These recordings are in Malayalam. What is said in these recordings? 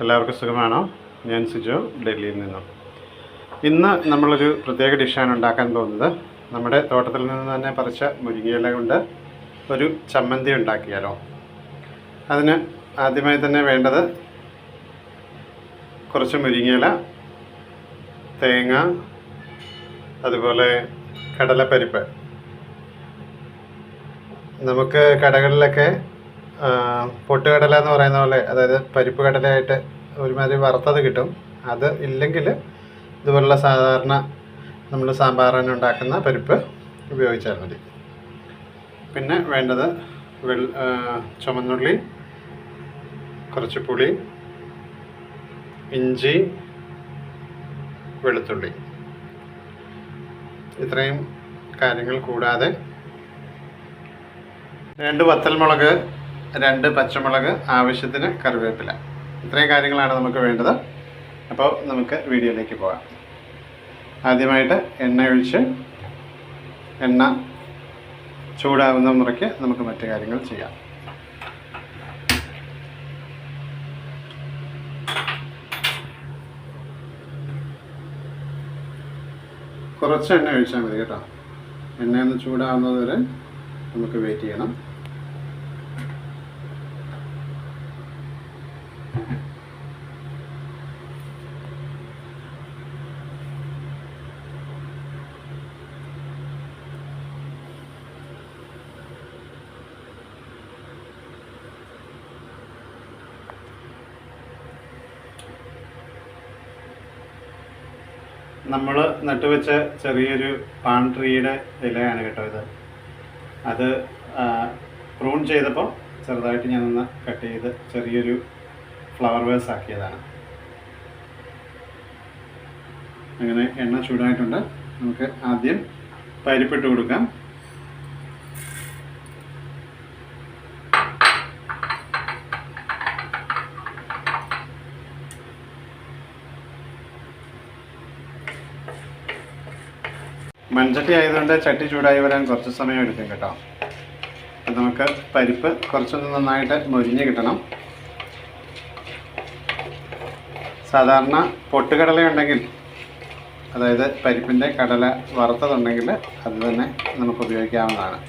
എല്ലാവർക്കും സുഖമാണോ? ഞാൻ സിജോ, ഡൽഹിയിൽ നിന്നും. ഇന്ന് നമ്മളൊരു പ്രത്യേക ഡിഷാണ് ഉണ്ടാക്കാൻ പോകുന്നത്. നമ്മുടെ തോട്ടത്തിൽ നിന്ന് തന്നെ പറിച്ച മുരിങ്ങയില കൊണ്ട് ഒരു ചമ്മന്തി ഉണ്ടാക്കിയാലോ. അതിന് ആദ്യമായി തന്നെ വേണ്ടത് കുറച്ച് മുരിങ്ങയില, തേങ്ങ, അതുപോലെ കടലപ്പരിപ്പ്. നമുക്ക് കടകളിലൊക്കെ പൊട്ടുകടല എന്ന് പറയുന്ന പോലെ, അതായത് പരിപ്പ് കടലയായിട്ട് ഒരുമാതിരി വറുത്തത് കിട്ടും. അത് ഇല്ലെങ്കിൽ ഇതുപോലുള്ള സാധാരണ നമ്മൾ സാമ്പാറിന് ഉണ്ടാക്കുന്ന പരിപ്പ് ഉപയോഗിച്ചാൽ മതി. പിന്നെ വേണ്ടത് ചുമന്നുള്ളി, കുറച്ച് പുളി, ഇഞ്ചി, വെളുത്തുള്ളി. ഇത്രയും കാര്യങ്ങൾ കൂടാതെ 2 വത്തൽമുളക്, 2 പച്ചമുളക്, ആവശ്യത്തിന് കറിവേപ്പില. ഇത്രയും കാര്യങ്ങളാണ് നമുക്ക് വേണ്ടത്. അപ്പോൾ നമുക്ക് വീഡിയോയിലേക്ക് പോകാം. ആദ്യമായിട്ട് എണ്ണ ഒഴിച്ച് എണ്ണ ചൂടാകുന്ന മുറയ്ക്ക് നമുക്ക് മറ്റു കാര്യങ്ങൾ ചെയ്യാം. കുറച്ച് എണ്ണ ഒഴിച്ചാൽ മതി കേട്ടോ. എണ്ണ ഒന്ന് ചൂടാവുന്നത് വരെ നമുക്ക് വെയിറ്റ് ചെയ്യണം. നമ്മൾ നട്ടുവെച്ച ചെറിയൊരു പാൺ ട്രീയുടെ ഇലയാണ് കേട്ടോ ഇത്. അത് പ്രൂൺ ചെയ്തപ്പോൾ ചെറുതായിട്ട് ഞാനൊന്ന് കട്ട് ചെയ്ത് ചെറിയൊരു ഫ്ലവർ വേസ് ആക്കിയതാണ്. അങ്ങനെ എണ്ണ ചൂടായിട്ടുണ്ട്. നമുക്ക് ആദ്യം പരിപ്പിട്ട് കൊടുക്കാം. മൺചട്ടി ആയതുകൊണ്ട് ചട്ടി ചൂടായി വരാൻ കുറച്ച് സമയം എടുക്കും കേട്ടോ. അപ്പം നമുക്ക് പരിപ്പ് കുറച്ചൊന്ന് നന്നായിട്ട് മൊരിഞ്ഞ് കിട്ടണം. സാധാരണ പൊട്ടുകടലയുണ്ടെങ്കിൽ, അതായത് പരിപ്പിൻ്റെ കടല വറുത്തതുണ്ടെങ്കിൽ അത് തന്നെ നമുക്ക് ഉപയോഗിക്കാവുന്നതാണ്.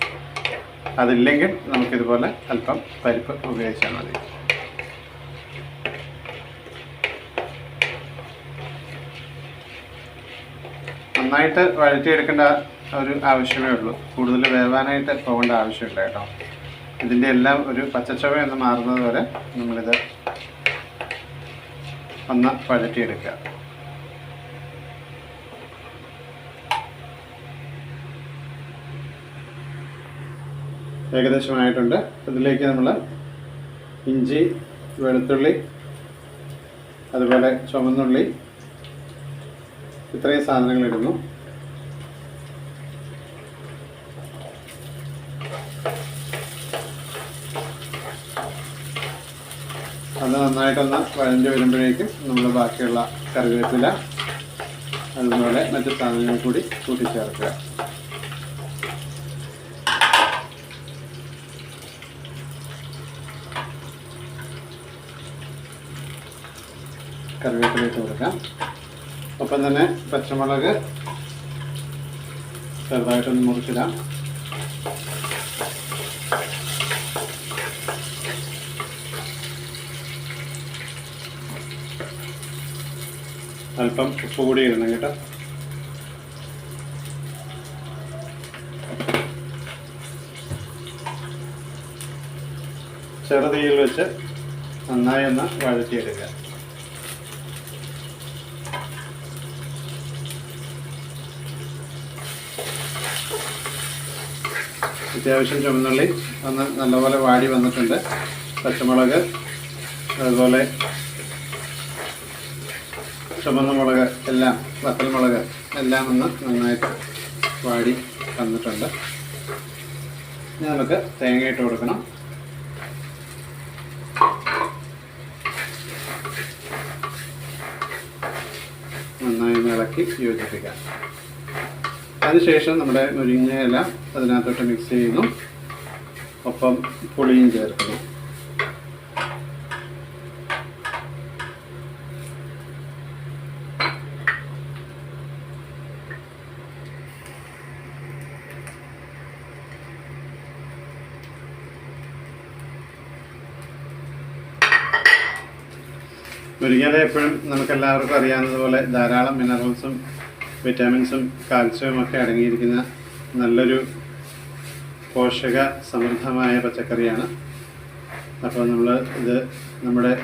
അതില്ലെങ്കിൽ നമുക്കിതുപോലെ അല്പം പരിപ്പ് ഉപയോഗിച്ചാൽ മതി. നന്നായിട്ട് വഴറ്റിയെടുക്കേണ്ട ഒരു ആവശ്യമേ ഉള്ളൂ. കൂടുതൽ വേവാനായിട്ട് പോകേണ്ട ആവശ്യമില്ല കേട്ടോ. ഇതിൻ്റെ എല്ലാം ഒരു പച്ചച്ചവ ഒന്ന് മാറുന്നത് വരെ നമ്മളിത് ഒന്ന് വഴറ്റിയെടുക്കുക. ഏകദേശമായിട്ടുണ്ട്. ഇതിലേക്ക് നമ്മൾ ഇഞ്ചി, വെളുത്തുള്ളി, അതുപോലെ ചുമന്നുള്ളി, ഇത്രയും സാധനങ്ങൾ ഇടുന്നു. അത് നന്നായിട്ടൊന്ന് വഴഞ്ഞ് വരുമ്പോഴേക്കും നമ്മൾ ബാക്കിയുള്ള കറിവേപ്പില, അതുപോലെ മറ്റു സാധനങ്ങൾ കൂടി കൂട്ടിച്ചേർക്കുക. കറിവേപ്പില ഇട്ട് കൊടുക്കാം. ഒപ്പം തന്നെ പച്ചമുളക് ചെറുതായിട്ടൊന്ന് മുറിച്ചിടാം. അല്പം ഉപ്പ് കൂടി ഇടണം കേട്ടോ. ചെറുതീയിൽ വെച്ച് നന്നായി ഒന്ന് വഴറ്റിയെടുക്കുക. അത്യാവശ്യം ചുമന്നുള്ളി ഒന്ന് നല്ലപോലെ വാടി വന്നിട്ടുണ്ട്. പച്ചമുളക്, അതുപോലെ ചുമന്ന മുളക് എല്ലാം, വത്തൽമുളക് എല്ലാം ഒന്ന് നന്നായിട്ട് വാടി വന്നിട്ടുണ്ട്. ഇനി നമുക്ക് തേങ്ങ ഇട്ട് കൊടുക്കണം. നന്നായി ഇളക്കി യോജിപ്പിക്കാം. അതിനുശേഷം നമ്മുടെ മുരിങ്ങയില അതിനകത്തോട്ട് മിക്സ് ചെയ്യുന്നു. ഒപ്പം പുളിയും ചേർക്കുന്നു. മുരിങ്ങയില എപ്പോഴും നമുക്കെല്ലാവർക്കും അറിയാവുന്നതുപോലെ ധാരാളം മിനറൽസും വിറ്റാമിൻസും കാൽസ്യവും ഒക്കെ അടങ്ങിയിരിക്കുന്ന നല്ലൊരു പോഷക സമൃദ്ധമായ പച്ചക്കറിയാണ്. അപ്പോൾ നമ്മൾ ഇത്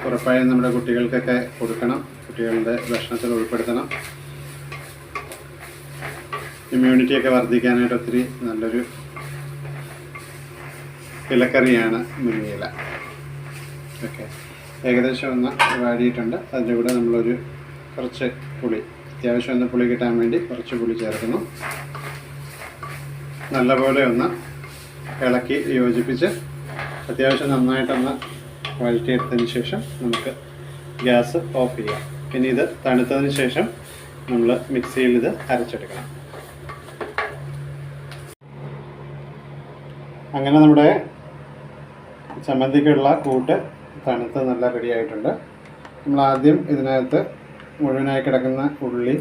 ഉറപ്പായും നമ്മുടെ കുട്ടികൾക്കൊക്കെ കൊടുക്കണം, കുട്ടികളുടെ ഭക്ഷണത്തിൽ ഉൾപ്പെടുത്തണം. ഇമ്മ്യൂണിറ്റിയൊക്കെ വർദ്ധിക്കാനായിട്ട് ഒത്തിരി നല്ലൊരു ഇലക്കറിയാണ് മുരിങ്ങയില. ഓക്കെ, ഏകദേശം ഒന്ന് വാടിയിട്ടുണ്ട്. അതിൻ്റെ കൂടെ നമ്മളൊരു കുറച്ച് പുളി, അത്യാവശ്യം ഒന്ന് പുളി കിട്ടാൻ വേണ്ടി കുറച്ച് പുളി ചേർക്കുന്നു. നല്ലപോലെ ഒന്ന് ഇളക്കി യോജിപ്പിച്ച് അത്യാവശ്യം നന്നായിട്ടൊന്ന് വഴറ്റിയെടുത്തതിന് ശേഷം നമുക്ക് ഗ്യാസ് ഓഫ് ചെയ്യാം. ഇനി ഇത് തണുത്തതിന് ശേഷം നമ്മൾ മിക്സിയിൽ ഇത് അരച്ചെടുക്കണം. അങ്ങനെ നമ്മുടെ ചമ്മന്തിക്കുള്ള കൂട്ട് തണുത്ത് നല്ല റെഡി ആയിട്ടുണ്ട്. നമ്മൾ ആദ്യം ഇതിനകത്ത് മുഴുവനായി കിടക്കുന്ന ഉള്ളി,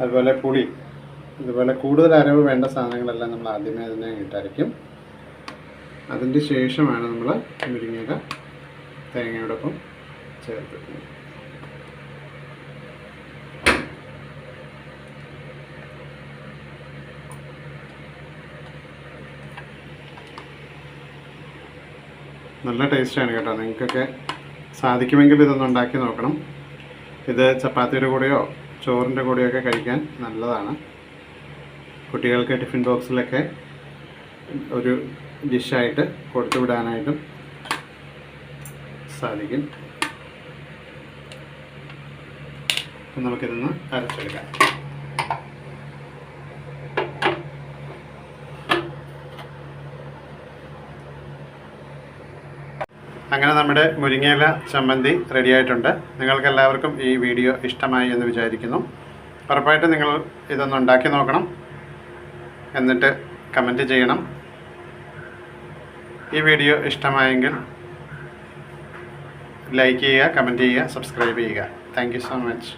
അതുപോലെ പുളി, ഇതുപോലെ കൂടുതൽ അരവ് വേണ്ട സാധനങ്ങളെല്ലാം നമ്മൾ ആദ്യമേ തന്നെ ഇട്ടരയ്ക്കും. അതിൻ്റെ ശേഷമാണ് നമ്മൾ മുരിങ്ങയില തേങ്ങയോടൊപ്പം ചേർക്കുന്നത്. നല്ല ടേസ്റ്റാണ് കേട്ടോ. നിങ്ങൾക്കൊക്കെ സാധിക്കുമെങ്കിൽ ഇതൊന്ന് ഉണ്ടാക്കി നോക്കണം. ഇത് ചപ്പാത്തിയുടെ കൂടെയോ ചോറിൻ്റെ കൂടെയോ ഒക്കെ കഴിക്കാൻ നല്ലതാണ്. കുട്ടികൾക്ക് ടിഫിൻ ബോക്സിലൊക്കെ ഒരു ഡിഷായിട്ട് കൊടുത്തു വിടാനായിട്ടും സാധിക്കും. അപ്പം നമുക്കിതൊന്ന് അരച്ചെടുക്കാം. അങ്ങനെ നമ്മുടെ മുരിങ്ങയില ചമ്മന്തി റെഡിയായിട്ടുണ്ട്. നിങ്ങൾക്കെല്ലാവർക്കും ഈ വീഡിയോ ഇഷ്ടമായി എന്ന് വിചാരിക്കുന്നു. ഉറപ്പായിട്ടും നിങ്ങൾ ഇതൊന്ന് ഉണ്ടാക്കി നോക്കണം, എന്നിട്ട് കമൻറ്റ് ചെയ്യണം. ഈ വീഡിയോ ഇഷ്ടമായെങ്കിൽ ലൈക്ക് ചെയ്യുക, കമൻറ്റ് ചെയ്യുക, സബ്സ്ക്രൈബ് ചെയ്യുക. Thank you so much.